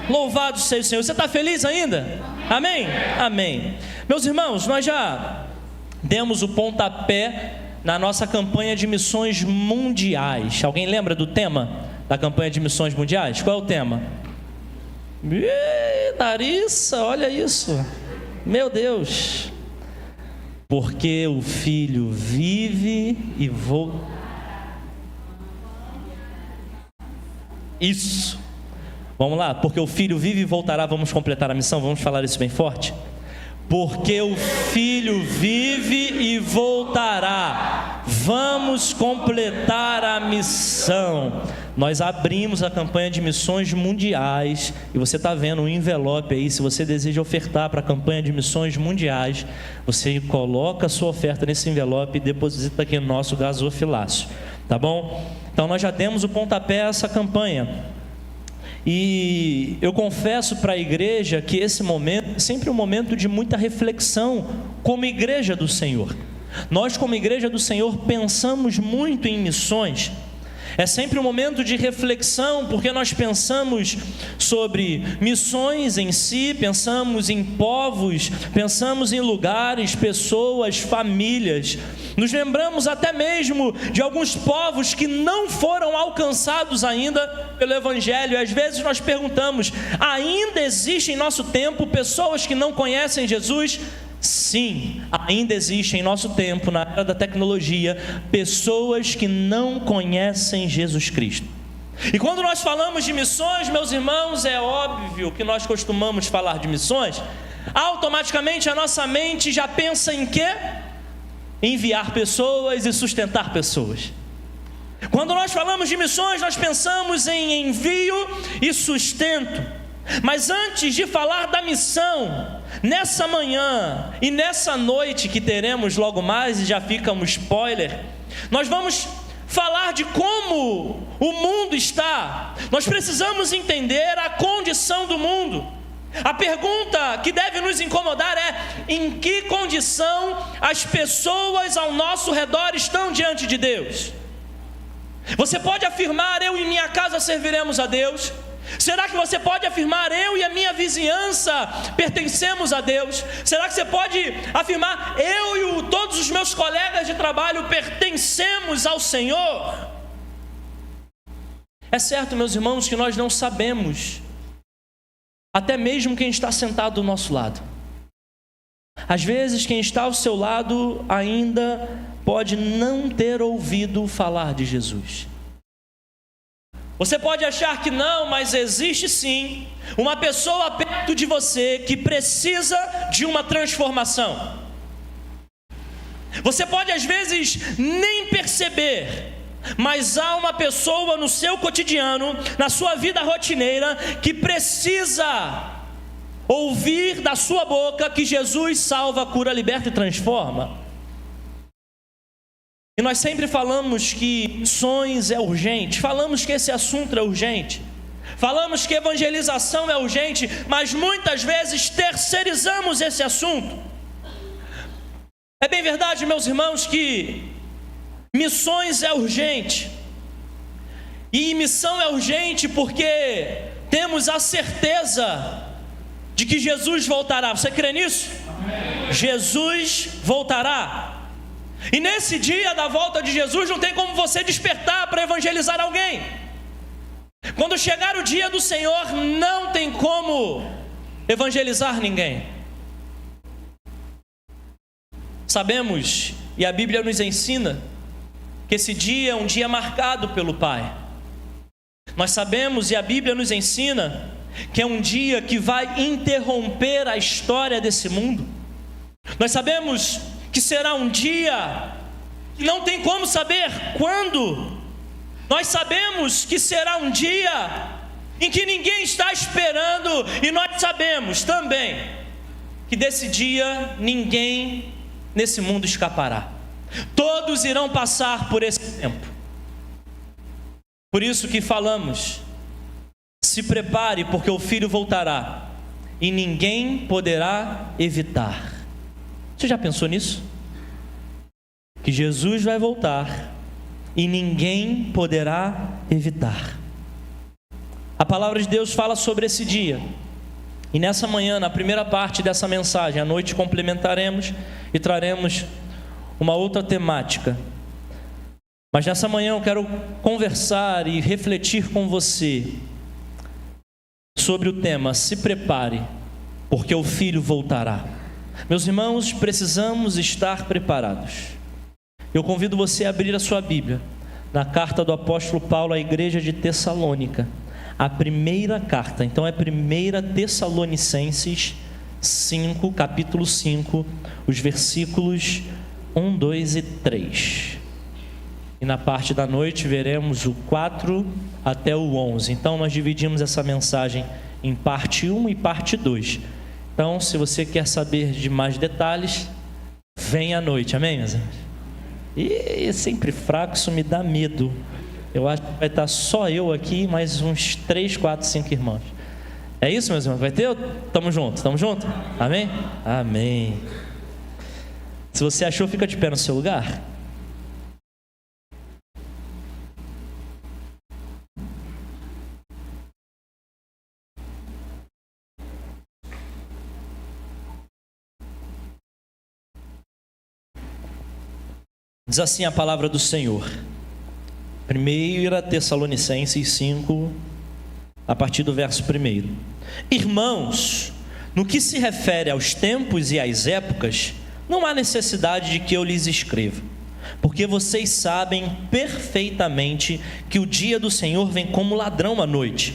Louvado seja o Senhor. Você está feliz ainda? Amém? Amém. Meus irmãos, nós já demos o pontapé na nossa campanha de missões mundiais. Alguém lembra do tema da campanha de missões mundiais? Qual é o tema? Larissa, olha isso. Meu Deus. Porque o Filho vive e volta. Isso. Vamos lá. Porque o Filho vive e voltará. Vamos completar a missão. Vamos falar isso bem forte. Porque o Filho vive e voltará. Vamos completar a missão. Nós abrimos a campanha de missões mundiais. E você está vendo um envelope aí. Se você deseja ofertar para a campanha de missões mundiais, você coloca a sua oferta nesse envelope e deposita aqui no nosso gasofilácio. Tá bom? Então nós já demos o pontapé a essa campanha. E eu confesso para a igreja que esse momento é sempre um momento de muita reflexão como igreja do Senhor. Nós, como igreja do Senhor, pensamos muito em missões. É sempre um momento de reflexão, porque nós pensamos sobre missões em si, pensamos em povos, pensamos em lugares, pessoas, famílias. Nos lembramos até mesmo de alguns povos que não foram alcançados ainda pelo Evangelho. E às vezes nós perguntamos: ainda existe em nosso tempo pessoas que não conhecem Jesus? Sim, ainda existe em nosso tempo, na era da tecnologia, pessoas que não conhecem Jesus Cristo. E quando nós falamos de missões, meus irmãos, é óbvio que nós costumamos falar de missões, automaticamente a nossa mente já pensa em quê? Enviar pessoas e sustentar pessoas. Quando nós falamos de missões, nós pensamos em envio e sustento. Mas antes de falar da missão, nessa manhã e nessa noite que teremos logo mais, e já fica um spoiler, nós vamos falar de como o mundo está. Nós precisamos entender a condição do mundo. A pergunta que deve nos incomodar é: em que condição as pessoas ao nosso redor estão diante de Deus? Você pode afirmar: eu e minha casa serviremos a Deus? Será que você pode afirmar: eu e a minha vizinhança pertencemos a Deus? Será que você pode afirmar: eu e todos os meus colegas de trabalho pertencemos ao Senhor? É certo, meus irmãos, que nós não sabemos, até mesmo quem está sentado do nosso lado. Às vezes quem está ao seu lado ainda pode não ter ouvido falar de Jesus. Você pode achar que não, mas existe sim uma pessoa perto de você que precisa de uma transformação. Você pode às vezes nem perceber, mas há uma pessoa no seu cotidiano, na sua vida rotineira, que precisa ouvir da sua boca que Jesus salva, cura, liberta e transforma. E nós sempre falamos que missões é urgente, falamos que esse assunto é urgente, falamos que evangelização é urgente, mas muitas vezes terceirizamos esse assunto. É bem verdade, meus irmãos, que missões é urgente, e missão é urgente porque temos a certeza de que Jesus voltará. Você crê nisso? Amém. Jesus voltará. E nesse dia da volta de Jesus não tem como você despertar para evangelizar alguém. Quando chegar o dia do Senhor, não tem como evangelizar ninguém. Sabemos, e a Bíblia nos ensina, que esse dia é um dia marcado pelo Pai. Nós sabemos, e a Bíblia nos ensina, que é um dia que vai interromper a história desse mundo. Nós sabemos que será um dia que não tem como saber quando. Nós sabemos que será um dia em que ninguém está esperando, e nós sabemos também que desse dia ninguém nesse mundo escapará. Todos irão passar por esse tempo. Por isso que falamos: se prepare, porque o Filho voltará e ninguém poderá evitar. Você já pensou nisso? Que Jesus vai voltar e ninguém poderá evitar. A palavra de Deus fala sobre esse dia. E nessa manhã, na primeira parte dessa mensagem, à noite complementaremos e traremos uma outra temática. Mas nessa manhã eu quero conversar e refletir com você sobre o tema: se prepare, porque o Filho voltará. Meus irmãos, precisamos estar preparados. Eu convido você a abrir a sua Bíblia na carta do apóstolo Paulo à igreja de Tessalônica, a primeira carta. Então é 1 Tessalonicenses 5, capítulo 5, os versículos 1, 2 e 3. E na parte da noite veremos o 4 até o 11. Então nós dividimos essa mensagem em parte 1 e parte 2. Então, se você quer saber de mais detalhes, vem à noite, amém, meus irmãos? E é sempre fraco, isso me dá medo. Eu acho que vai estar só eu aqui e mais uns 3, 4, 5 irmãos. É isso, meus irmãos? Vai ter? Tamo junto, tamo junto? Amém? Amém. Se você achou, fica de pé no seu lugar. Diz assim a palavra do Senhor. 1 Tessalonicenses 5, a partir do verso 1. Irmãos, no que se refere aos tempos e às épocas, não há necessidade de que eu lhes escreva, porque vocês sabem perfeitamente que o dia do Senhor vem como ladrão à noite.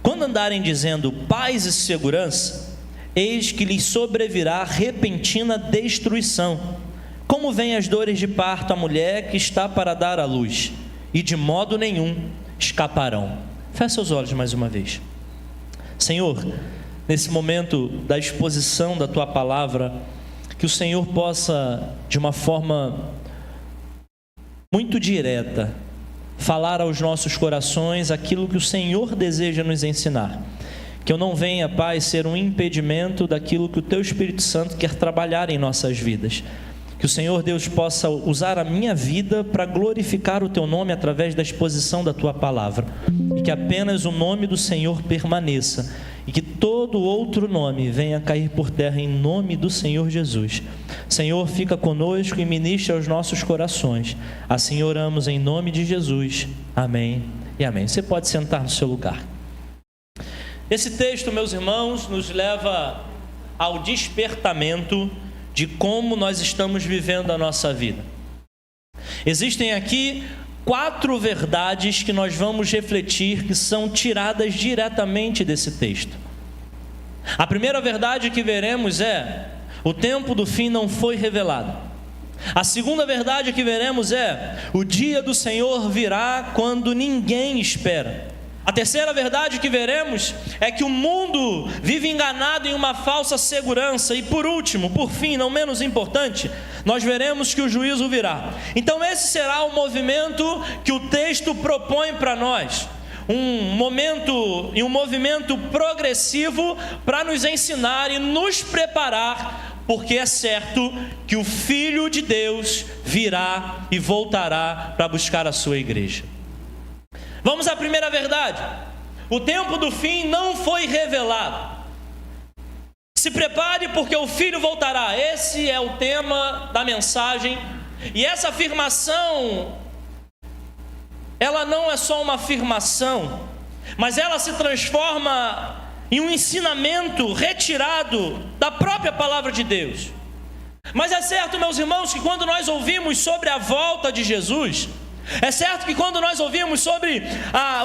Quando andarem dizendo paz e segurança, eis que lhes sobrevirá repentina destruição, como vêm as dores de parto à mulher que está para dar à luz, e de modo nenhum escaparão. Feche seus olhos mais uma vez. Senhor, nesse momento da exposição da Tua palavra, que o Senhor possa, de uma forma muito direta, falar aos nossos corações aquilo que o Senhor deseja nos ensinar. Que eu não venha, Pai, ser um impedimento daquilo que o Teu Espírito Santo quer trabalhar em nossas vidas. Que o Senhor Deus possa usar a minha vida para glorificar o Teu nome através da exposição da Tua palavra. E que apenas o nome do Senhor permaneça. E que todo outro nome venha cair por terra em nome do Senhor Jesus. Senhor, fica conosco e ministra aos nossos corações. Assim oramos em nome de Jesus. Amém e amém. Você pode sentar no seu lugar. Esse texto, meus irmãos, nos leva ao despertamento de como nós estamos vivendo a nossa vida. Existem aqui 4 verdades que nós vamos refletir, que são tiradas diretamente desse texto. A primeira verdade que veremos é: o tempo do fim não foi revelado. A segunda verdade que veremos é: o dia do Senhor virá quando ninguém espera. A terceira verdade que veremos é que o mundo vive enganado em uma falsa segurança. E por último, por fim, não menos importante, nós veremos que o juízo virá. Então esse será o movimento que o texto propõe para nós. Um movimento progressivo para nos ensinar e nos preparar, porque é certo que o Filho de Deus virá e voltará para buscar a sua igreja. Vamos à primeira verdade: o tempo do fim não foi revelado. Se prepare, porque o Filho voltará. Esse é o tema da mensagem. E essa afirmação, ela não é só uma afirmação, mas ela se transforma em um ensinamento retirado da própria palavra de Deus. Mas é certo, meus irmãos, que quando nós ouvimos sobre a volta de Jesus, é certo que quando nós ouvimos sobre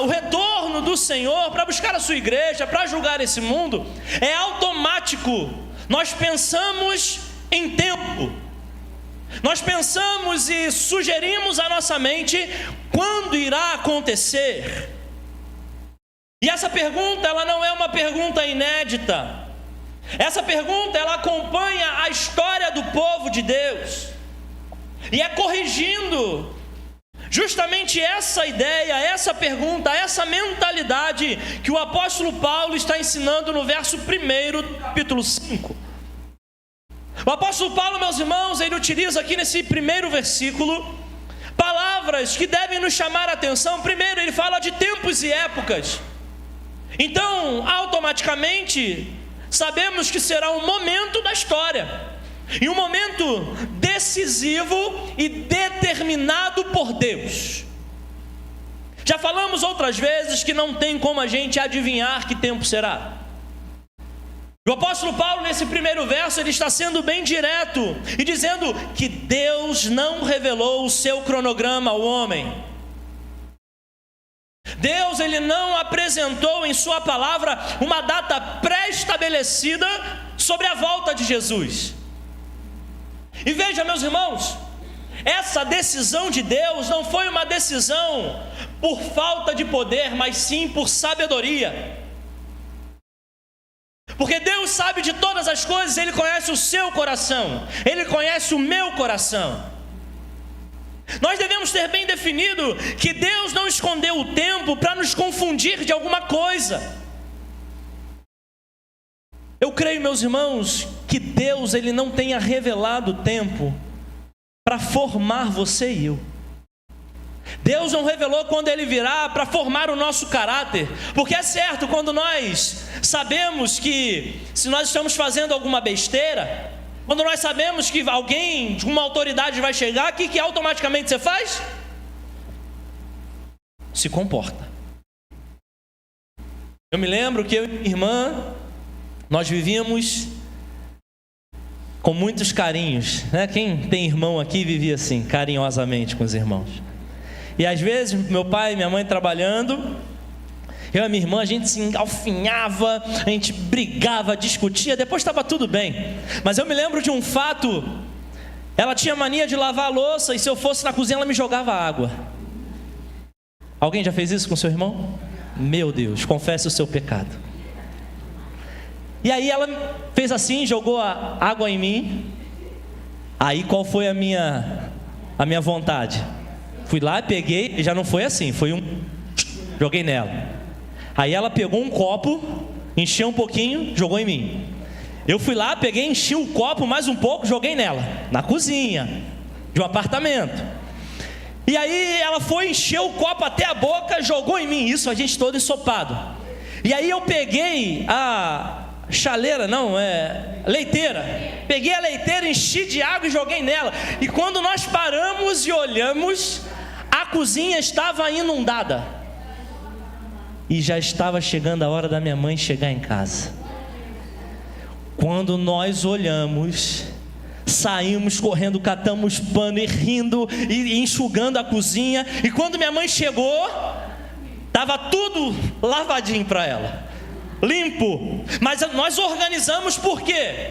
o retorno do Senhor para buscar a sua igreja, para julgar esse mundo, é automático. Nós pensamos em tempo. Nós pensamos e sugerimos à nossa mente quando irá acontecer. E essa pergunta, ela não é uma pergunta inédita. Essa pergunta, ela acompanha a história do povo de Deus. E é corrigindo justamente essa ideia, essa pergunta, essa mentalidade que o apóstolo Paulo está ensinando no verso 1 do capítulo 5. O apóstolo Paulo, meus irmãos, ele utiliza aqui nesse primeiro versículo palavras que devem nos chamar a atenção. Primeiro, ele fala de tempos e épocas. Então, automaticamente, sabemos que será um momento da história, e um momento decisivo e determinado por Deus. Já falamos outras vezes que não tem como a gente adivinhar que tempo será. O apóstolo Paulo, nesse primeiro verso, ele está sendo bem direto e dizendo que Deus não revelou o seu cronograma ao homem. Deus, ele não apresentou em sua palavra uma data pré-estabelecida sobre a volta de Jesus. E veja, meus irmãos, essa decisão de Deus não foi uma decisão por falta de poder, mas sim por sabedoria. Porque Deus sabe de todas as coisas, Ele conhece o seu coração, Ele conhece o meu coração. Nós devemos ter bem definido que Deus não escondeu o tempo para nos confundir de alguma coisa. Eu creio, meus irmãos, que Deus, Ele não tenha revelado o tempo para formar você e eu. Deus não revelou quando Ele virá para formar o nosso caráter, porque é certo, quando nós sabemos que se nós estamos fazendo alguma besteira, quando nós sabemos que alguém, uma autoridade vai chegar, o que automaticamente você faz? Se comporta. Eu me lembro que eu e minha irmã, nós vivíamos com muitos carinhos, né? Quem tem irmão aqui vivia assim, carinhosamente com os irmãos. E às vezes, meu pai e minha mãe trabalhando, eu e minha irmã, a gente se engalfinhava, a gente brigava, discutia, depois estava tudo bem. Mas eu me lembro de um fato, ela tinha mania de lavar a louça, e se eu fosse na cozinha ela me jogava água. Alguém já fez isso com seu irmão? Meu Deus, confesse o seu pecado. E aí ela fez assim, jogou a água em mim. Aí qual foi a minha vontade? Fui lá, peguei, e já não foi assim, foi joguei nela. Aí ela pegou um copo, encheu um pouquinho, jogou em mim. Eu fui lá, peguei, enchi o copo mais um pouco, joguei nela, na cozinha de um apartamento. E aí ela foi, encheu o copo até a boca, jogou em mim, isso a gente todo ensopado. E aí eu peguei a leiteira. Peguei a leiteira, enchi de água e joguei nela. E quando nós paramos e olhamos, a cozinha estava inundada. E já estava chegando a hora da minha mãe chegar em casa. Quando nós olhamos, saímos correndo, catamos pano e rindo e enxugando a cozinha. E quando minha mãe chegou, estava tudo lavadinho para ela, limpo. Mas nós organizamos por quê?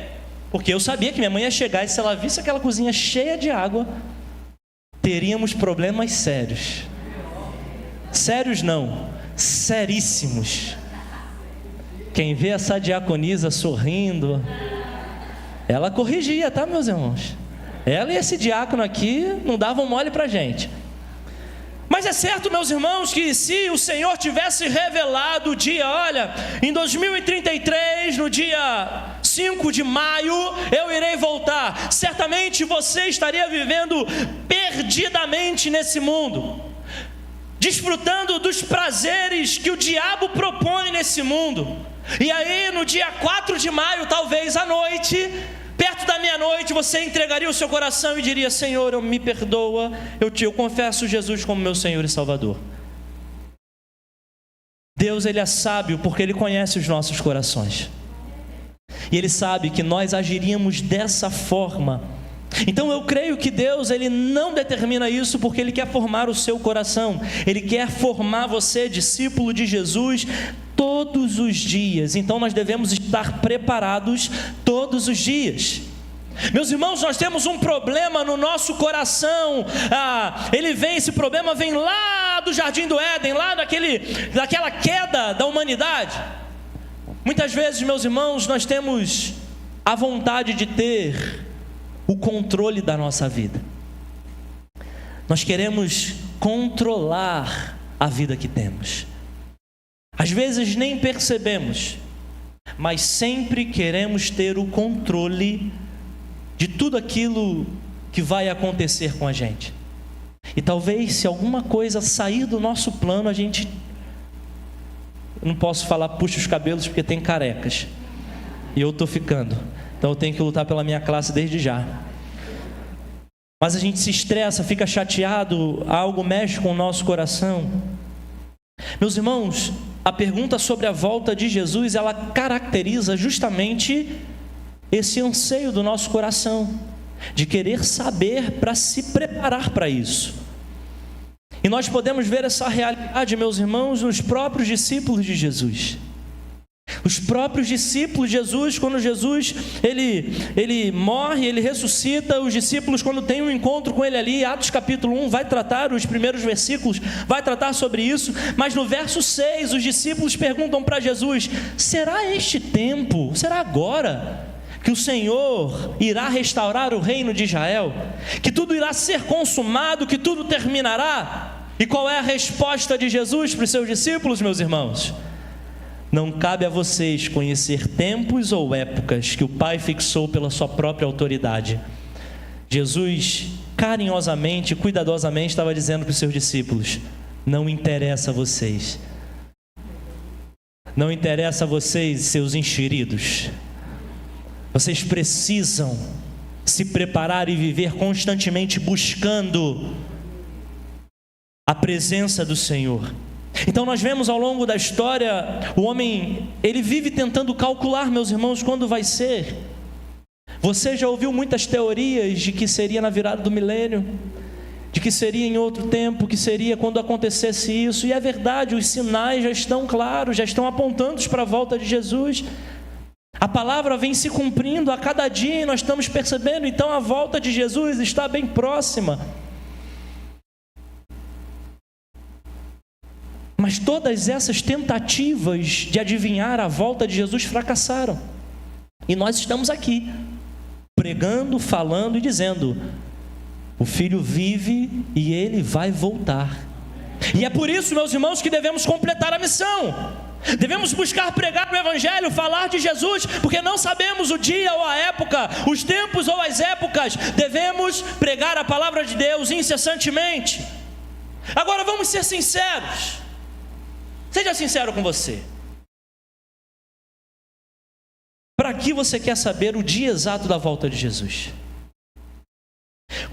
Porque eu sabia que minha mãe ia chegar, e se ela visse aquela cozinha cheia de água, teríamos problemas sérios. Sérios não, seríssimos. Quem vê essa diaconisa sorrindo, ela corrigia, tá, meus irmãos? Ela e esse diácono aqui não davam mole pra gente. Mas é certo, meus irmãos, que se o Senhor tivesse revelado o dia, olha, em 2033, no dia 5 de maio, eu irei voltar, certamente você estaria vivendo perdidamente nesse mundo, desfrutando dos prazeres que o diabo propõe nesse mundo. E aí no dia 4 de maio, talvez à noite, perto da meia-noite, você entregaria o seu coração e diria: Senhor, me perdoa, eu confesso Jesus como meu Senhor e Salvador. Deus, Ele é sábio porque Ele conhece os nossos corações, e Ele sabe que nós agiríamos dessa forma. Então eu creio que Deus, Ele não determina isso porque Ele quer formar o seu coração. Ele quer formar você, discípulo de Jesus, todos os dias. Então nós devemos estar preparados todos os dias. Meus irmãos, nós temos um problema no nosso coração. Esse problema vem lá do Jardim do Éden, lá daquela queda da humanidade. Muitas vezes, meus irmãos, nós temos a vontade de ter o controle da nossa vida. Nós queremos controlar a vida que temos. Às vezes nem percebemos, mas sempre queremos ter o controle de tudo aquilo que vai acontecer com a gente. E talvez, se alguma coisa sair do nosso plano, a gente Eu não posso falar puxa os cabelos porque tem carecas. E eu estou ficando. Então eu tenho que lutar pela minha classe desde já. Mas a gente se estressa, fica chateado, algo mexe com o nosso coração. Meus irmãos, a pergunta sobre a volta de Jesus, ela caracteriza justamente esse anseio do nosso coração, de querer saber para se preparar para isso. E nós podemos ver essa realidade, meus irmãos, nos próprios discípulos de Jesus. Os próprios discípulos de Jesus, quando Jesus ele morre, ele ressuscita, os discípulos, quando tem um encontro com ele ali, Atos capítulo 1, vai tratar, os primeiros versículos, vai tratar sobre isso, mas no verso 6, os discípulos perguntam para Jesus: será este tempo, será agora, que o Senhor irá restaurar o reino de Israel? Que tudo irá ser consumado, que tudo terminará? E qual é a resposta de Jesus para os seus discípulos, meus irmãos? Não cabe a vocês conhecer tempos ou épocas que o Pai fixou pela sua própria autoridade. Jesus, carinhosamente, cuidadosamente, estava dizendo para os seus discípulos: não interessa a vocês. Não interessa a vocês, seus enxeridos. Vocês precisam se preparar e viver constantemente buscando a presença do Senhor. Então nós vemos ao longo da história, o homem, ele vive tentando calcular, meus irmãos, quando vai ser. Você já ouviu muitas teorias de que seria na virada do milênio, de que seria em outro tempo, que seria quando acontecesse isso, e é verdade, os sinais já estão claros, já estão apontando para a volta de Jesus. A palavra vem se cumprindo a cada dia e nós estamos percebendo, então a volta de Jesus está bem próxima. Mas todas essas tentativas de adivinhar a volta de Jesus fracassaram. E nós estamos aqui, pregando, falando e dizendo: o Filho vive e Ele vai voltar. E é por isso, meus irmãos, que devemos completar a missão. Devemos buscar pregar o Evangelho, falar de Jesus, porque não sabemos o dia ou a época, os tempos ou as épocas. Devemos pregar a palavra de Deus incessantemente. Agora vamos ser sinceros. Seja sincero com você. Para que você quer saber o dia exato da volta de Jesus?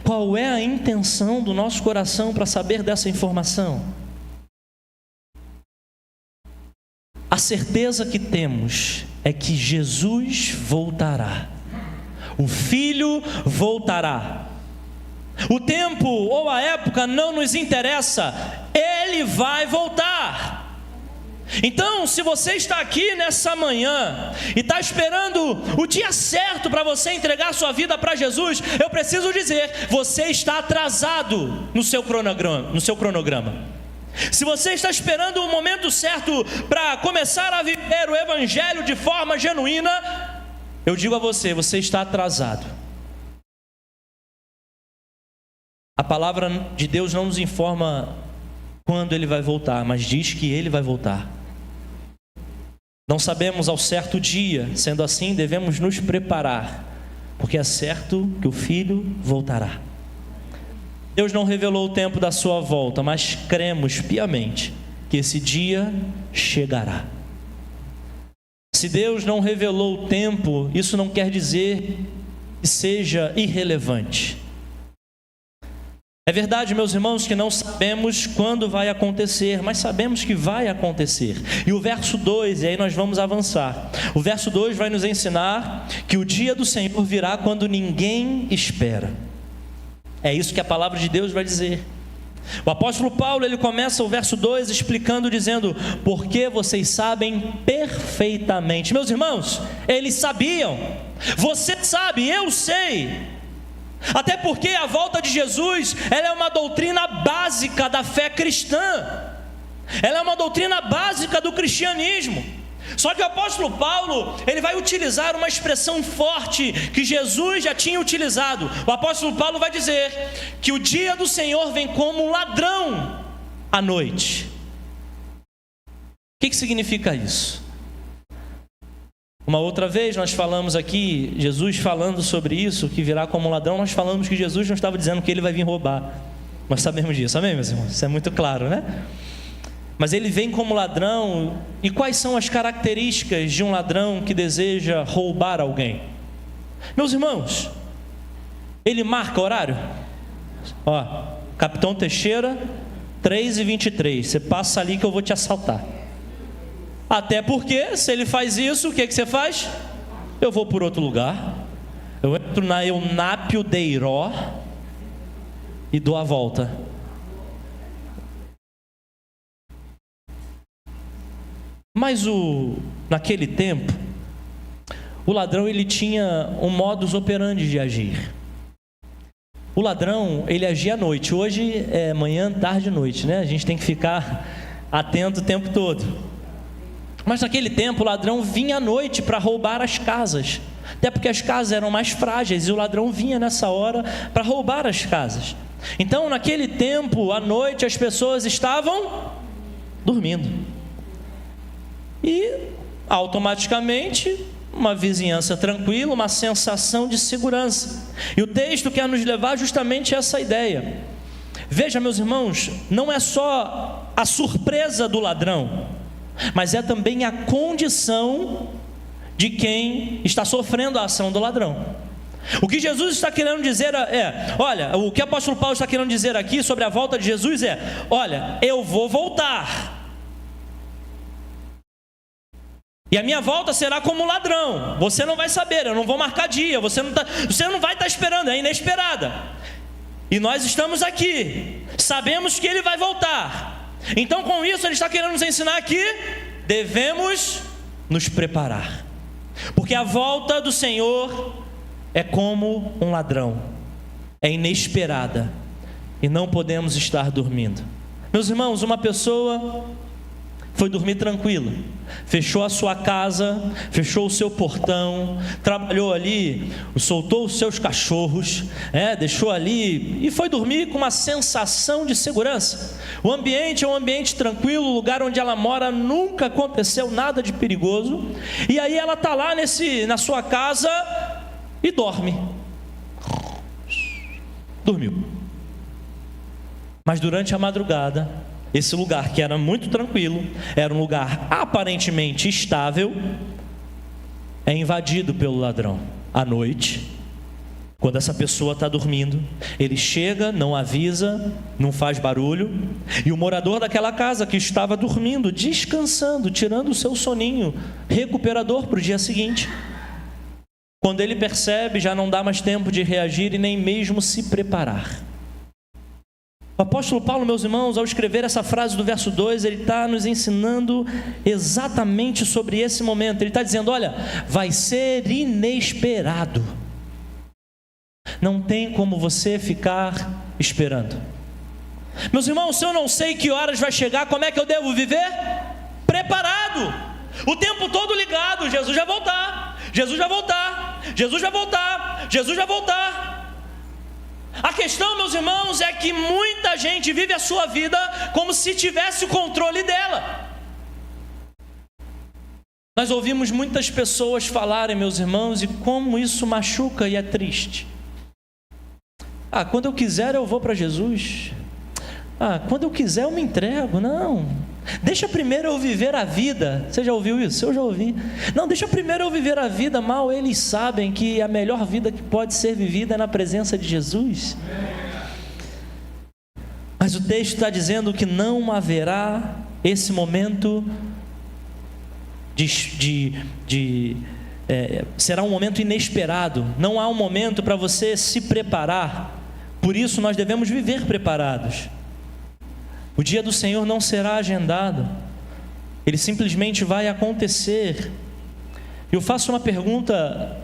Qual é a intenção do nosso coração para saber dessa informação? A certeza que temos é que Jesus voltará. O Filho voltará. O tempo ou a época não nos interessa. Ele vai voltar. Então, se você está aqui nessa manhã e está esperando o dia certo para você entregar sua vida para Jesus, eu preciso dizer, você está atrasado no seu cronograma. Se você está esperando o momento certo para começar a viver o Evangelho de forma genuína, eu digo a você, você está atrasado. A palavra de Deus não nos informa quando Ele vai voltar, mas diz que Ele vai voltar. Não sabemos ao certo dia, sendo assim, devemos nos preparar, porque é certo que o Filho voltará. Deus não revelou o tempo da sua volta, mas cremos piamente que esse dia chegará. Se Deus não revelou o tempo, isso não quer dizer que seja irrelevante. É verdade, meus irmãos, que não sabemos quando vai acontecer, mas sabemos que vai acontecer. E o verso 2, e aí nós vamos avançar. O verso 2 vai nos ensinar que o dia do Senhor virá quando ninguém espera. É isso que a palavra de Deus vai dizer. O apóstolo Paulo, ele começa o verso 2 explicando, dizendo: porque vocês sabem perfeitamente. Meus irmãos, eles sabiam. Você sabe, eu sei. Até porque a volta de Jesus, ela é uma doutrina básica da fé cristã. Ela é uma doutrina básica do cristianismo. Só que o apóstolo Paulo, ele vai utilizar uma expressão forte que Jesus já tinha utilizado. O apóstolo Paulo vai dizer que o dia do Senhor vem como um ladrão à noite. O que significa isso? Uma outra vez nós falamos aqui, Jesus falando sobre isso, que virá como um ladrão, nós falamos que Jesus não estava dizendo que ele vai vir roubar. Nós sabemos disso, amém, meus irmãos? Isso é muito claro, né? Mas ele vem como ladrão. E quais são as características de um ladrão que deseja roubar alguém? Meus irmãos, ele marca horário. Ó, Capitão Teixeira, 3h23. Você passa ali que eu vou te assaltar. Até porque, se ele faz isso, o que você faz? Eu vou por outro lugar. Eu entro na Eunápio Deiró e dou a volta. Mas naquele tempo, o ladrão ele tinha um modus operandi de agir. O ladrão, ele agia à noite. Hoje é manhã, tarde e noite, né? A gente tem que ficar atento o tempo todo. Mas naquele tempo, o ladrão vinha à noite para roubar as casas. Até porque as casas eram mais frágeis e o ladrão vinha nessa hora para roubar as casas. Então, naquele tempo, à noite, as pessoas estavam dormindo. E, automaticamente, uma vizinhança tranquila, uma sensação de segurança. E o texto quer nos levar justamente a essa ideia. Veja, meus irmãos, não é só a surpresa do ladrão, mas é também a condição de quem está sofrendo a ação do ladrão. O que Jesus está querendo dizer olha, o que o apóstolo Paulo está querendo dizer aqui sobre a volta de Jesus olha, eu vou voltar. E a minha volta será como ladrão. Você não vai saber, eu não vou marcar dia, você não vai estar esperando, é inesperada. E nós estamos aqui, sabemos que ele vai voltar. Então com isso ele está querendo nos ensinar que devemos nos preparar. Porque a volta do Senhor é como um ladrão, é inesperada, e não podemos estar dormindo. Meus irmãos, uma pessoa foi dormir tranquila, fechou a sua casa, fechou o seu portão, trabalhou ali, soltou os seus cachorros, deixou ali e foi dormir com uma sensação de segurança. O ambiente é um ambiente tranquilo, o lugar onde ela mora nunca aconteceu nada de perigoso, e aí ela está lá na sua casa e dorme. Dormiu. Mas durante a madrugada, esse lugar que era muito tranquilo, era um lugar aparentemente estável, é invadido pelo ladrão. À noite, quando essa pessoa está dormindo, ele chega, não avisa, não faz barulho, e o morador daquela casa que estava dormindo, descansando, tirando o seu soninho recuperador para o dia seguinte, quando ele percebe, já não dá mais tempo de reagir e nem mesmo se preparar. O apóstolo Paulo, meus irmãos, ao escrever essa frase do verso 2, ele está nos ensinando exatamente sobre esse momento. Ele está dizendo, olha, vai ser inesperado. Não tem como você ficar esperando. Meus irmãos, se eu não sei que horas vai chegar, como é que eu devo viver? Preparado. O tempo todo ligado, Jesus vai voltar, Jesus vai voltar, Jesus vai voltar, Jesus vai voltar. A questão, meus irmãos, é que muita gente vive a sua vida como se tivesse o controle dela. Nós ouvimos muitas pessoas falarem, meus irmãos, e como isso machuca e é triste. Quando eu quiser eu vou para Jesus. Quando eu quiser eu me entrego. Não, deixa primeiro eu viver a vida. Você já ouviu isso? Eu já ouvi. Não, deixa primeiro eu viver a vida. Mal eles sabem que a melhor vida que pode ser vivida é na presença de Jesus. Mas o texto está dizendo que não haverá esse momento será um momento inesperado. Não há um momento para você se preparar. Por isso nós devemos viver preparados. O dia do Senhor não será agendado, ele simplesmente vai acontecer. Eu faço uma pergunta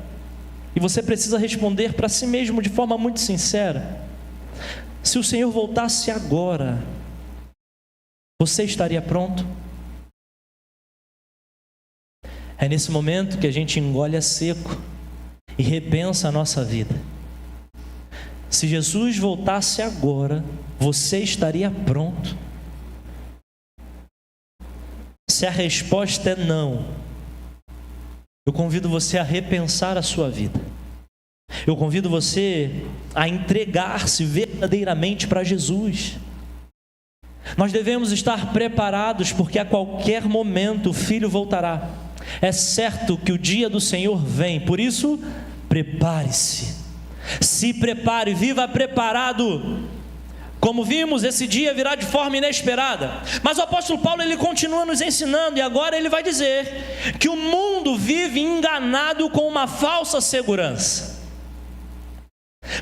e você precisa responder para si mesmo de forma muito sincera. Se o Senhor voltasse agora, você estaria pronto? É nesse momento que a gente engole a seco e repensa a nossa vida. Se Jesus voltasse agora, você estaria pronto? Se a resposta é não, eu convido você a repensar a sua vida. Eu convido você a entregar-se verdadeiramente para Jesus. Nós devemos estar preparados, porque a qualquer momento o Filho voltará. É certo que o dia do Senhor vem, por isso, prepare-se. Se prepare, viva preparado. Como vimos, esse dia virá de forma inesperada. Mas o apóstolo Paulo, ele continua nos ensinando, e agora ele vai dizer que o mundo vive enganado com uma falsa segurança.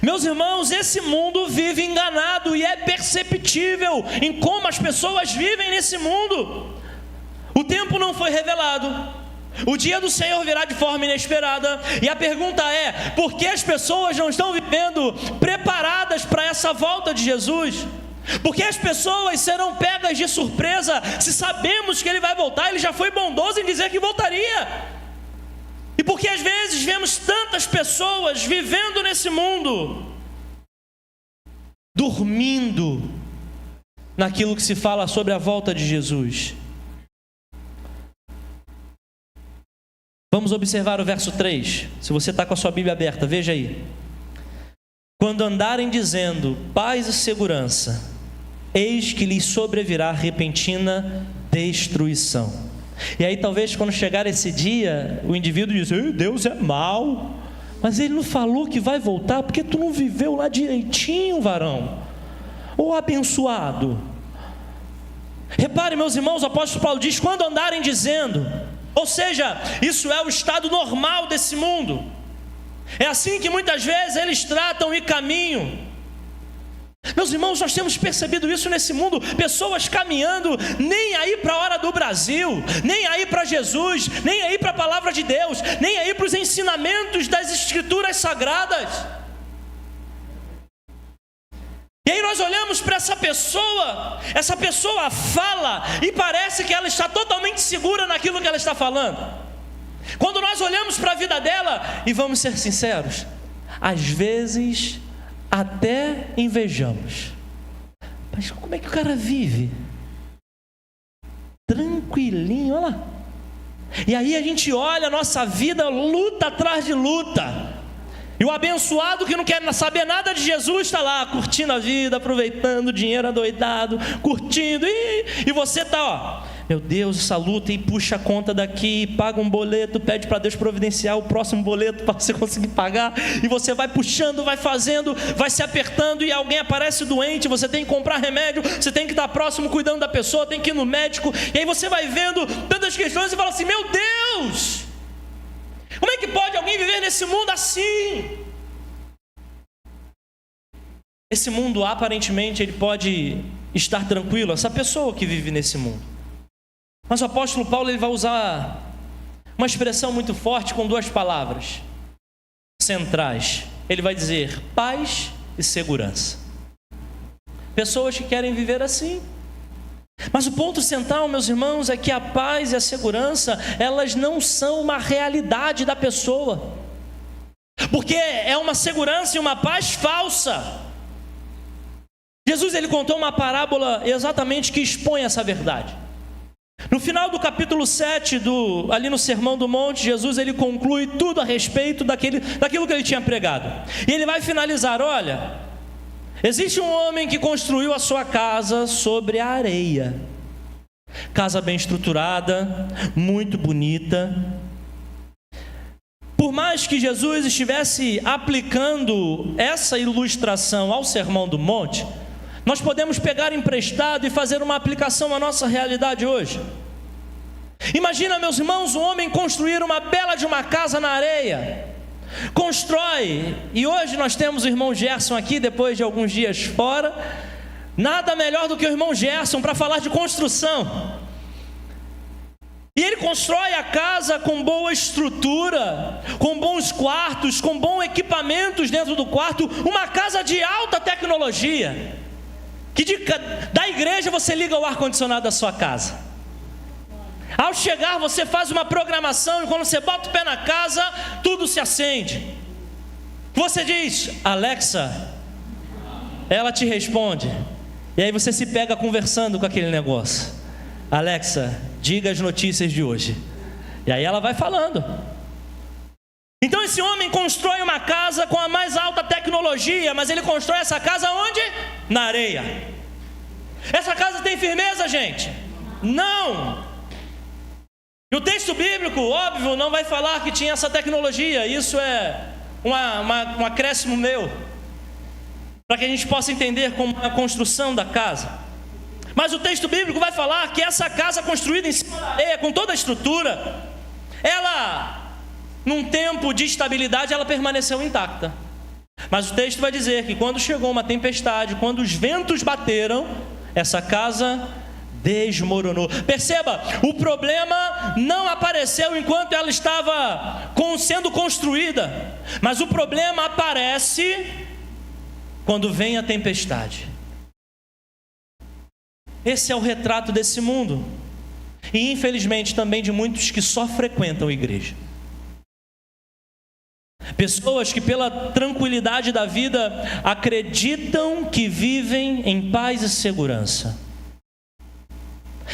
Meus irmãos, esse mundo vive enganado, e é perceptível em como as pessoas vivem nesse mundo. O tempo não foi revelado, o dia do Senhor virá de forma inesperada, e a pergunta é: por que as pessoas não estão vivendo preparadas para essa volta de Jesus? Por que as pessoas serão pegas de surpresa se sabemos que Ele vai voltar? Ele já foi bondoso em dizer que voltaria. E porque às vezes vemos tantas pessoas vivendo nesse mundo, dormindo naquilo que se fala sobre a volta de Jesus. Vamos observar o verso 3. Se você está com a sua Bíblia aberta, veja aí. Quando andarem dizendo paz e segurança, eis que lhes sobrevirá repentina destruição. E aí talvez quando chegar esse dia, o indivíduo diz: Deus é mau, mas Ele não falou que vai voltar, porque tu não viveu lá direitinho, varão, ou abençoado. Repare, meus irmãos, o apóstolo Paulo diz: quando andarem dizendo, ou seja, isso é o estado normal desse mundo. É assim que muitas vezes eles tratam e caminham. Meus irmãos, nós temos percebido isso nesse mundo. Pessoas caminhando, nem aí para a hora do Brasil, nem aí para Jesus, nem aí para a palavra de Deus, nem aí para os ensinamentos das Escrituras Sagradas. E aí nós olhamos para essa pessoa fala e parece que ela está totalmente segura naquilo que ela está falando. Quando nós olhamos para a vida dela, e vamos ser sinceros, às vezes até invejamos. Mas como é que o cara vive? Tranquilinho, olha lá. E aí a gente olha a nossa vida, luta atrás de luta. E o abençoado que não quer saber nada de Jesus está lá, curtindo a vida, aproveitando o dinheiro adoidado, curtindo, e você está, ó, meu Deus, essa luta, e puxa a conta daqui, paga um boleto, pede para Deus providenciar o próximo boleto para você conseguir pagar, e você vai puxando, vai fazendo, vai se apertando, e alguém aparece doente, você tem que comprar remédio, você tem que estar próximo cuidando da pessoa, tem que ir no médico, e aí você vai vendo tantas questões e fala assim: meu Deus, como é que pode alguém viver nesse mundo assim? Esse mundo, aparentemente, ele pode estar tranquilo, essa pessoa que vive nesse mundo. Mas o apóstolo Paulo, ele vai usar uma expressão muito forte com duas palavras centrais. Ele vai dizer paz e segurança. Pessoas que querem viver assim. Mas o ponto central, meus irmãos, é que a paz e a segurança, elas não são uma realidade da pessoa, porque é uma segurança e uma paz falsa. Jesus, ele contou uma parábola exatamente que expõe essa verdade. No final do capítulo 7, ali no Sermão do Monte, Jesus, ele conclui tudo a respeito daquilo que ele tinha pregado. E ele vai finalizar: olha, existe um homem que construiu a sua casa sobre a areia. Casa bem estruturada, muito bonita. Por mais que Jesus estivesse aplicando essa ilustração ao Sermão do Monte, nós podemos pegar emprestado e fazer uma aplicação à nossa realidade hoje. Imagina, meus irmãos, um homem construir uma bela de uma casa na areia. Constrói, e hoje nós temos o irmão Gerson aqui, depois de alguns dias fora. Nada melhor do que o irmão Gerson para falar de construção. E ele constrói a casa com boa estrutura, com bons quartos, com bons equipamentos dentro do quarto, uma casa de alta tecnologia, que da igreja você liga o ar-condicionado da sua casa. Ao chegar você faz uma programação, e quando você bota o pé na casa, tudo se acende. Você diz: Alexa, ela te responde, e aí você se pega conversando com aquele negócio. Alexa, diga as notícias de hoje. E aí ela vai falando. Então esse homem constrói uma casa com a mais alta tecnologia, mas ele constrói essa casa onde? Na areia. Essa casa tem firmeza, gente? Não! E o texto bíblico, óbvio, não vai falar que tinha essa tecnologia. Isso é um acréscimo meu, para que a gente possa entender como a construção da casa. Mas o texto bíblico vai falar que essa casa construída em cima da areia, com toda a estrutura, ela, num tempo de estabilidade, ela permaneceu intacta. Mas o texto vai dizer que quando chegou uma tempestade, quando os ventos bateram, essa casa desmoronou. Perceba, o problema não apareceu enquanto ela estava sendo construída, mas o problema aparece quando vem a tempestade. Esse é o retrato desse mundo, e infelizmente também de muitos que só frequentam a igreja. Pessoas que pela tranquilidade da vida acreditam que vivem em paz e segurança.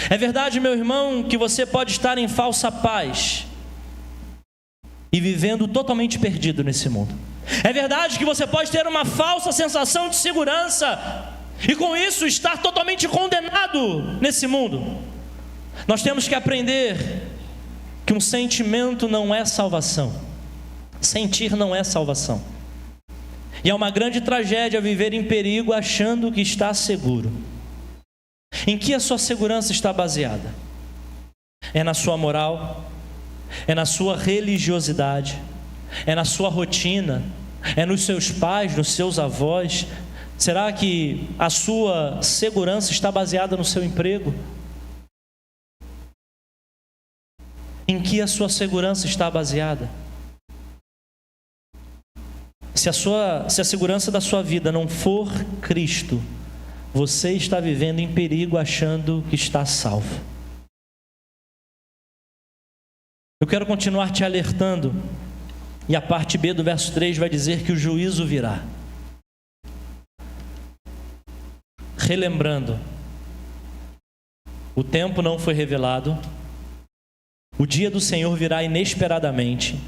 É verdade, meu irmão, que você pode estar em falsa paz e vivendo totalmente perdido nesse mundo. É verdade que você pode ter uma falsa sensação de segurança e com isso estar totalmente condenado nesse mundo. Nós temos que aprender que um sentimento não é salvação. Sentir não é salvação. E é uma grande tragédia viver em perigo achando que está seguro. Em que a sua segurança está baseada? É na sua moral? É na sua religiosidade? É na sua rotina? É nos seus pais, nos seus avós? Será que a sua segurança está baseada no seu emprego? Em que a sua segurança está baseada? Se a segurança da sua vida não for Cristo, você está vivendo em perigo achando que está salvo. Eu quero continuar te alertando, e a parte B do verso 3 vai dizer que o juízo virá. Relembrando, o tempo não foi revelado, o dia do Senhor virá inesperadamente,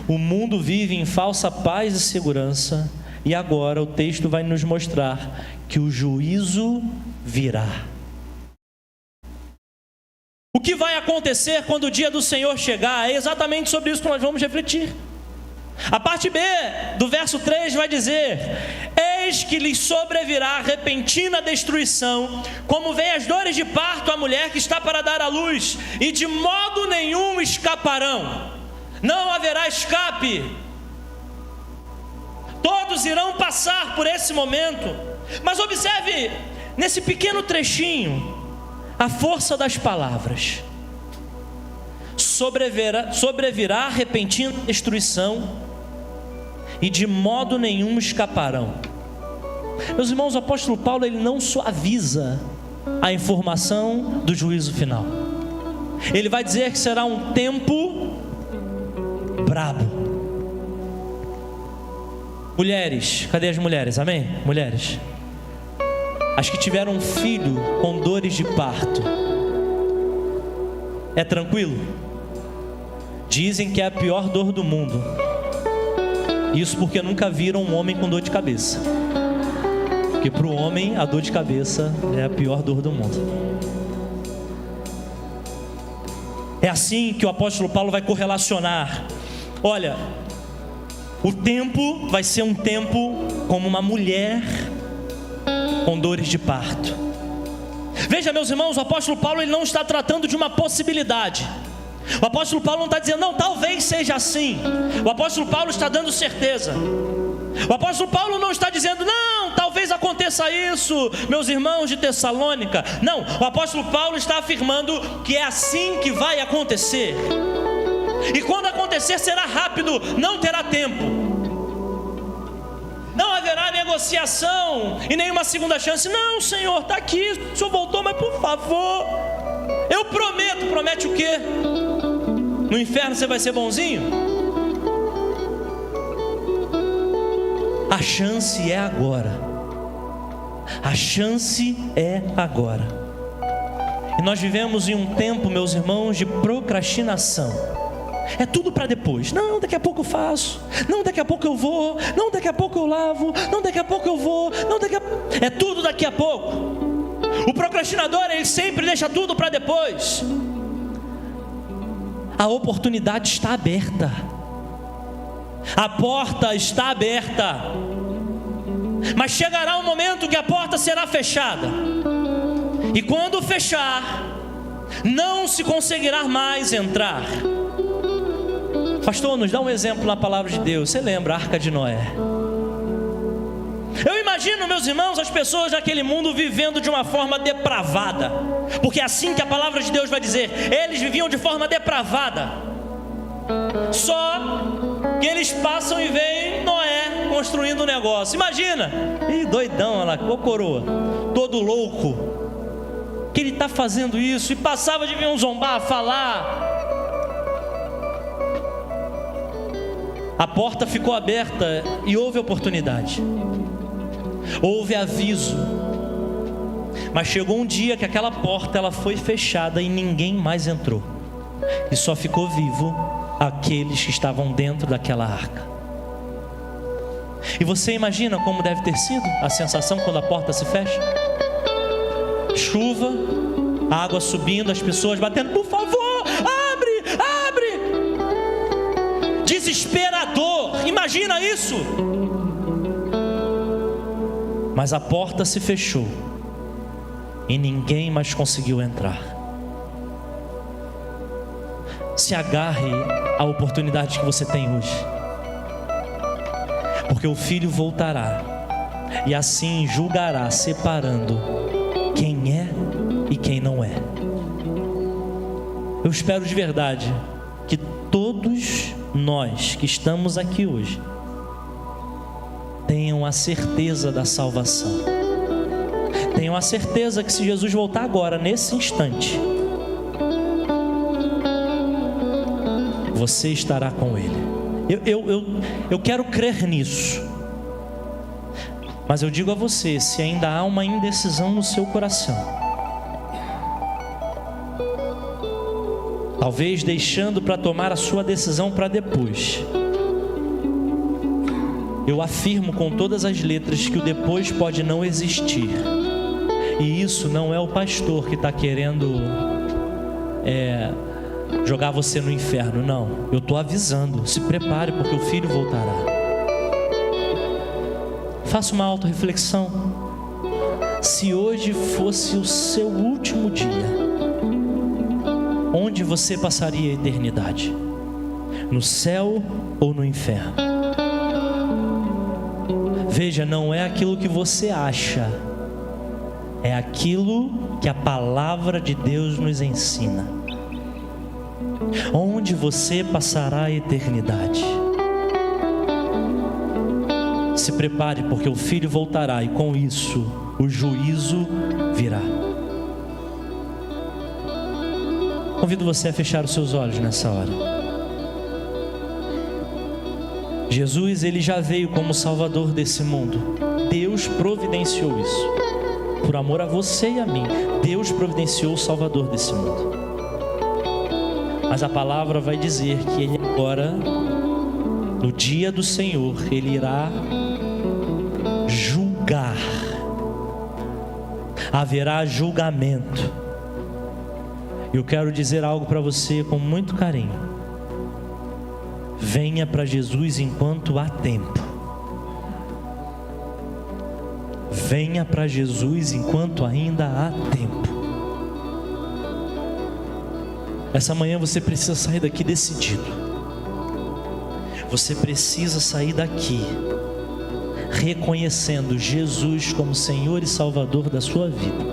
o mundo vive em falsa paz e segurança, e agora o texto vai nos mostrar que o juízo virá. O que vai acontecer quando o dia do Senhor chegar? É exatamente sobre isso que nós vamos refletir. A parte B do verso 3 vai dizer: eis que lhes sobrevirá repentina destruição, como vem as dores de parto à mulher que está para dar à luz, e de modo nenhum escaparão. Não haverá escape. Todos irão passar por esse momento. Mas observe nesse pequeno trechinho a força das palavras. Sobrevirá repentina destruição, e de modo nenhum escaparão. Meus irmãos, o apóstolo Paulo, ele não suaviza a informação do juízo final. Ele vai dizer que será um tempo brabo. Mulheres, cadê as mulheres? Amém? Mulheres, as que tiveram um filho com dores de parto, é tranquilo? Dizem que é a pior dor do mundo. Isso porque nunca viram um homem com dor de cabeça. Porque para o homem a dor de cabeça é a pior dor do mundo. É assim que o apóstolo Paulo vai correlacionar. Olha, o tempo vai ser um tempo como uma mulher com dores de parto. Veja, meus irmãos, o apóstolo Paulo, ele não está tratando de uma possibilidade. O apóstolo Paulo não está dizendo, não, talvez seja assim. O apóstolo Paulo está dando certeza. O apóstolo Paulo não está dizendo, não, talvez aconteça isso, meus irmãos de Tessalônica. Não, o apóstolo Paulo está afirmando que é assim que vai acontecer. E quando acontecer será rápido, não terá tempo. Não haverá negociação e nenhuma segunda chance. Não, Senhor, está aqui, o Senhor voltou, mas por favor, eu prometo. Promete o quê? No inferno você vai ser bonzinho? A chance é agora. A chance é agora. E nós vivemos em um tempo, meus irmãos, de procrastinação. É tudo para depois. Não, daqui a pouco eu faço. Não, daqui a pouco eu vou. Não, daqui a pouco eu lavo. Não, daqui a pouco eu vou. Não, É tudo daqui a pouco. O procrastinador, ele sempre deixa tudo para depois. A oportunidade está aberta. A porta está aberta. Mas chegará um momento que a porta será fechada. E quando fechar, não se conseguirá mais entrar. Pastor, nos dá um exemplo na palavra de Deus. Você lembra a Arca de Noé? Eu imagino, meus irmãos, as pessoas daquele mundo vivendo de uma forma depravada, porque é assim que a palavra de Deus vai dizer. Eles viviam de forma depravada. Só que eles passam e veem Noé construindo um negócio. Imagina, doidão, olha lá, ô coroa, todo louco, que ele está fazendo isso. E passava, deviam zombar, falar. A porta ficou aberta e houve oportunidade, houve aviso. Mas chegou um dia que aquela porta ela foi fechada e ninguém mais entrou. E só ficou vivo aqueles que estavam dentro daquela arca. E você imagina como deve ter sido a sensação quando a porta se fecha? Chuva, água subindo, as pessoas batendo, por favor, abre, abre. Desesperador, imagina isso. Mas a porta se fechou e ninguém mais conseguiu entrar. Se agarre à oportunidade que você tem hoje, porque o Filho voltará e assim julgará, separando quem é e quem não é. Eu espero de verdade que todos nós que estamos aqui hoje tenham a certeza da salvação, tenham a certeza que se Jesus voltar agora, nesse instante, você estará com Ele. Eu quero crer nisso. Mas eu digo a você, se ainda há uma indecisão no seu coração, talvez deixando para tomar a sua decisão para depois, eu afirmo com todas as letras que o depois pode não existir. E isso não é o pastor que está querendo jogar você no inferno, não. Eu estou avisando, se prepare, porque o Filho voltará. Faça uma autorreflexão. Se hoje fosse o seu último dia, onde você passaria a eternidade? No céu ou no inferno? Veja, não é aquilo que você acha, é aquilo que a palavra de Deus nos ensina. Onde você passará a eternidade? Se prepare, porque o Filho voltará e com isso o juízo virá. Convido você a fechar os seus olhos nessa hora. Jesus, ele já veio como Salvador desse mundo. Deus providenciou isso. Por amor a você e a mim, Deus providenciou o Salvador desse mundo. Mas a palavra vai dizer que ele agora, no dia do Senhor, ele irá julgar. Haverá julgamento. Eu quero dizer algo para você com muito carinho. Venha para Jesus enquanto há tempo. Venha para Jesus enquanto ainda há tempo. Essa manhã você precisa sair daqui decidido. Você precisa sair daqui reconhecendo Jesus como Senhor e Salvador da sua vida.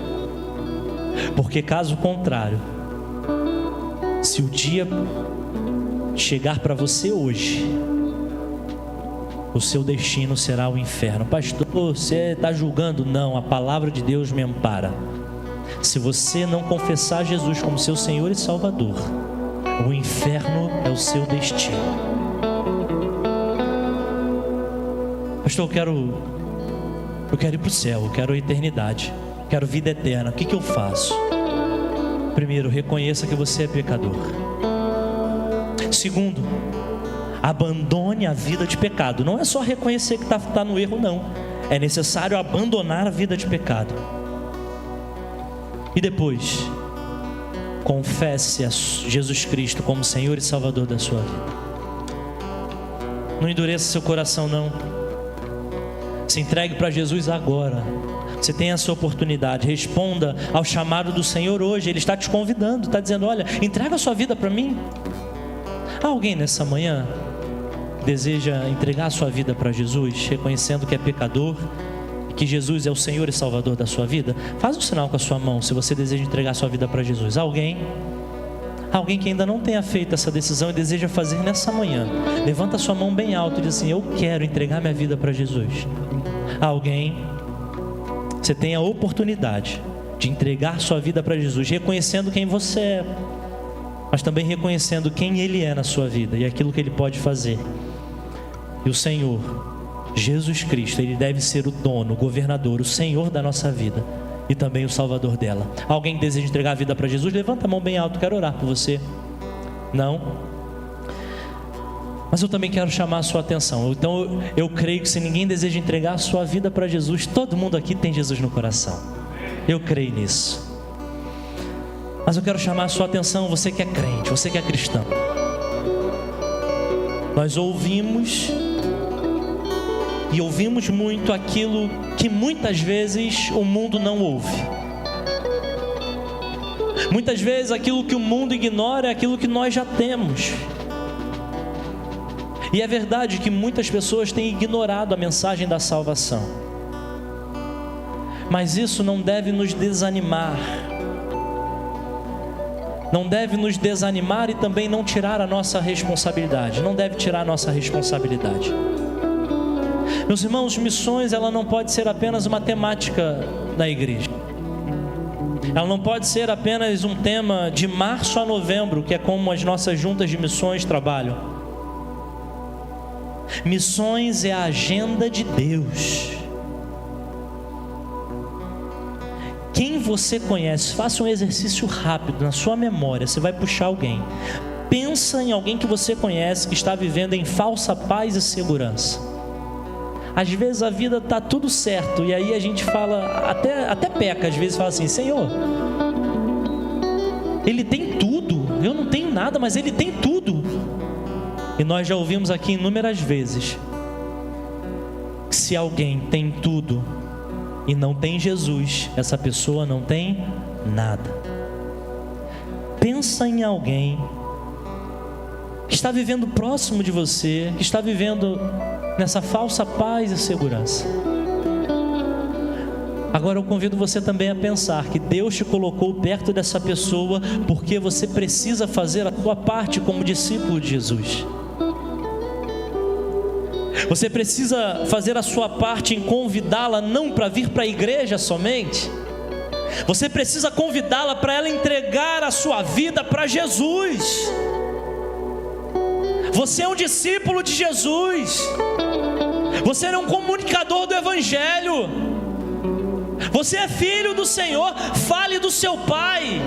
Porque caso contrário, se o dia chegar para você hoje, o seu destino será o inferno. Pastor, você está julgando? Não, a palavra de Deus me ampara. Se você não confessar Jesus como seu Senhor e Salvador, o inferno é o seu destino. Pastor, eu quero ir para o céu, eu quero a eternidade, quero vida eterna. O que eu faço? Primeiro, reconheça que você é pecador. Segundo, abandone a vida de pecado. Não é só reconhecer que está no erro, não. É necessário abandonar a vida de pecado. E depois, confesse a Jesus Cristo como Senhor e Salvador da sua vida. Não endureça seu coração, não. Se entregue para Jesus agora. Você tem essa oportunidade. Responda ao chamado do Senhor hoje. Ele está te convidando, está dizendo: olha, entrega a sua vida para mim. Há alguém nessa manhã que deseja entregar a sua vida para Jesus, reconhecendo que é pecador e que Jesus é o Senhor e Salvador da sua vida? Faz um sinal com a sua mão se você deseja entregar a sua vida para Jesus. Alguém que ainda não tenha feito essa decisão e deseja fazer nessa manhã, levanta a sua mão bem alto e diz assim: eu quero entregar minha vida para Jesus. Alguém, você tem a oportunidade de entregar sua vida para Jesus, reconhecendo quem você é, mas também reconhecendo quem Ele é na sua vida e aquilo que Ele pode fazer. E o Senhor, Jesus Cristo, Ele deve ser o dono, o governador, o Senhor da nossa vida e também o Salvador dela. Alguém que deseja entregar a vida para Jesus, levanta a mão bem alto, quero orar por você. Não? Mas eu também quero chamar a sua atenção. Então eu creio que se ninguém deseja entregar a sua vida para Jesus, todo mundo aqui tem Jesus no coração. Eu creio nisso. Mas eu quero chamar a sua atenção, você que é crente, você que é cristão. Nós ouvimos muito aquilo que muitas vezes o mundo não ouve. Muitas vezes aquilo que o mundo ignora é aquilo que nós já temos. E é verdade que muitas pessoas têm ignorado a mensagem da salvação. Mas isso não deve nos desanimar. Não deve nos desanimar e também não tirar a nossa responsabilidade. Não deve tirar a nossa responsabilidade. Meus irmãos, missões, ela não pode ser apenas uma temática da igreja. Ela não pode ser apenas um tema de março a novembro, que é como as nossas juntas de missões trabalham. Missões é a agenda de Deus. Quem você conhece, faça um exercício rápido na sua memória. Você vai puxar alguém. Pensa em alguém que você conhece que está vivendo em falsa paz e segurança. Às vezes a vida está tudo certo e aí a gente fala, até peca, às vezes fala assim: Senhor, Ele tem tudo, eu não tenho nada, mas Ele tem tudo. E nós já ouvimos aqui inúmeras vezes que se alguém tem tudo e não tem Jesus, essa pessoa não tem nada. Pensa em alguém que está vivendo próximo de você, que está vivendo nessa falsa paz e segurança. Agora eu convido você também a pensar que Deus te colocou perto dessa pessoa porque você precisa fazer a sua parte como discípulo de Jesus. Você precisa fazer a sua parte em convidá-la não para vir para a igreja somente. Você precisa convidá-la para ela entregar a sua vida para Jesus. Você é um discípulo de Jesus. Você é um comunicador do Evangelho. Você é filho do Senhor. Fale do seu Pai.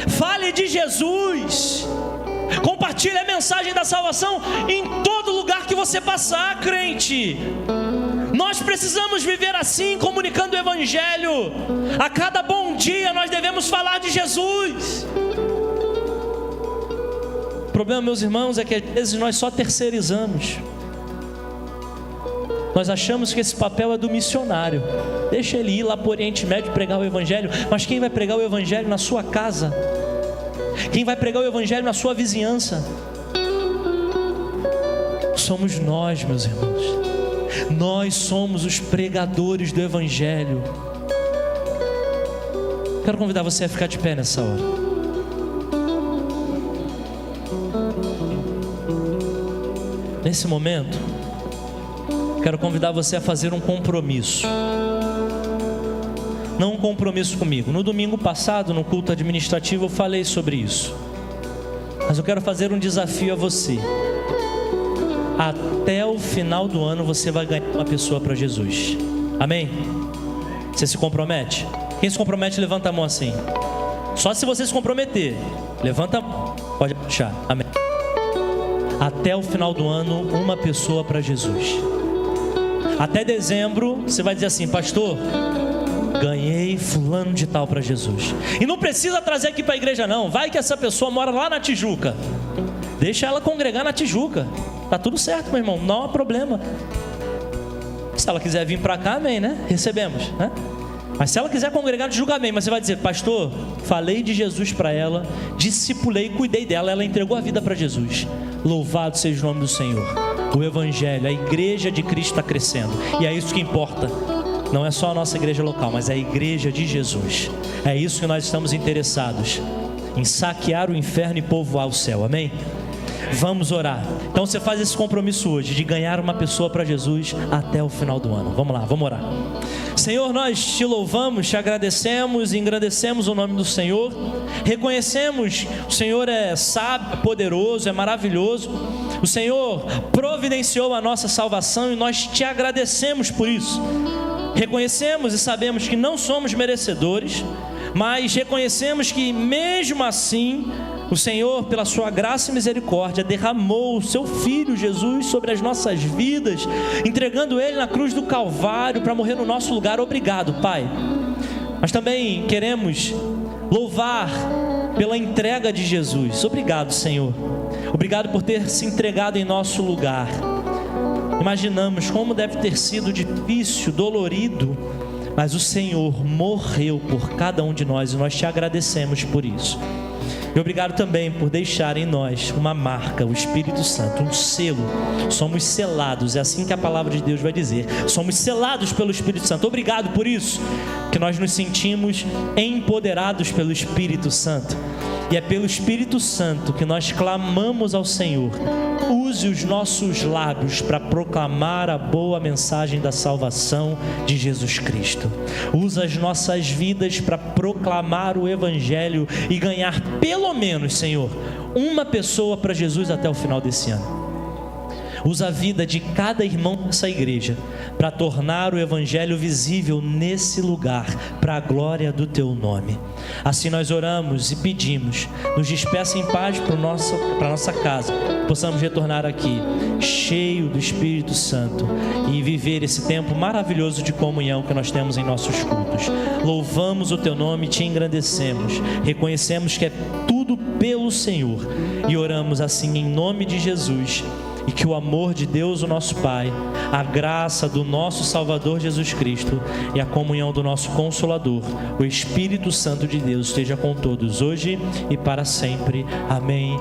Fale de Jesus. Compartilhe a mensagem da salvação em todo lugar que você passar, crente. Nós precisamos viver assim, comunicando o Evangelho. A cada bom dia nós devemos falar de Jesus. O problema, meus irmãos, é que às vezes nós só terceirizamos. Nós achamos que esse papel é do missionário. Deixa ele ir lá para o Oriente Médio pregar o Evangelho. Mas quem vai pregar o Evangelho na sua casa? Quem vai pregar o Evangelho na sua vizinhança? Somos nós, meus irmãos. Nós somos os pregadores do Evangelho. Quero convidar você a ficar de pé nessa hora. Nesse momento, quero convidar você a fazer um compromisso. Não um compromisso comigo. No domingo passado, no culto administrativo, eu falei sobre isso. Mas eu quero fazer um desafio a você. Até o final do ano você vai ganhar uma pessoa para Jesus. Amém? Você se compromete? Quem se compromete, levanta a mão assim. Só se você se comprometer. Levanta a mão. Pode puxar. Amém. Até o final do ano, uma pessoa para Jesus. Até dezembro, você vai dizer assim: pastor, ganhei fulano de tal para Jesus. E não precisa trazer aqui para a igreja não. Vai que essa pessoa mora lá na Tijuca. Deixa ela congregar na Tijuca. Tá tudo certo, meu irmão, não há problema. Se ela quiser vir para cá, amém, né? Recebemos, né? Mas se ela quiser congregar no Tijuca, amém. Mas você vai dizer: pastor, falei de Jesus para ela, discipulei, cuidei dela, ela entregou a vida para Jesus. Louvado seja o nome do Senhor. O Evangelho, a igreja de Cristo está crescendo. E é isso que importa. Não é só a nossa igreja local, mas é a igreja de Jesus. É isso que nós estamos interessados, em saquear o inferno e povoar o céu, amém? Vamos orar. Então você faz esse compromisso hoje, de ganhar uma pessoa para Jesus até o final do ano. Vamos lá, vamos orar. Senhor, nós te louvamos, te agradecemos e engrandecemos o nome do Senhor. Reconhecemos que o Senhor é sábio, poderoso, é maravilhoso. O Senhor providenciou a nossa salvação e nós te agradecemos por isso. Reconhecemos e sabemos que não somos merecedores, mas reconhecemos que mesmo assim o Senhor, pela sua graça e misericórdia, derramou o seu Filho Jesus sobre as nossas vidas, entregando Ele na cruz do Calvário para morrer no nosso lugar. Obrigado, Pai. Mas também queremos louvar pela entrega de Jesus. Obrigado, Senhor. Obrigado por ter se entregado em nosso lugar. Imaginamos como deve ter sido difícil, dolorido, mas o Senhor morreu por cada um de nós e nós te agradecemos por isso. E obrigado também por deixar em nós uma marca, o Espírito Santo, um selo. Somos selados, é assim que a palavra de Deus vai dizer. Somos selados pelo Espírito Santo. Obrigado por isso, que nós nos sentimos empoderados pelo Espírito Santo. E é pelo Espírito Santo que nós clamamos ao Senhor: use os nossos lábios para proclamar a boa mensagem da salvação de Jesus Cristo. Usa as nossas vidas para proclamar o Evangelho e ganhar pelo menos, Senhor, uma pessoa para Jesus até o final desse ano. Usa a vida de cada irmão dessa igreja para tornar o Evangelho visível nesse lugar, para a glória do Teu nome. Assim nós oramos e pedimos, nos despeça em paz para a nossa casa, possamos retornar aqui cheio do Espírito Santo e viver esse tempo maravilhoso de comunhão que nós temos em nossos cultos. Louvamos o Teu nome, te engrandecemos, reconhecemos que é tudo pelo Senhor e oramos assim em nome de Jesus. E que o amor de Deus, o nosso Pai, a graça do nosso Salvador Jesus Cristo e a comunhão do nosso Consolador, o Espírito Santo de Deus, esteja com todos hoje e para sempre. Amém.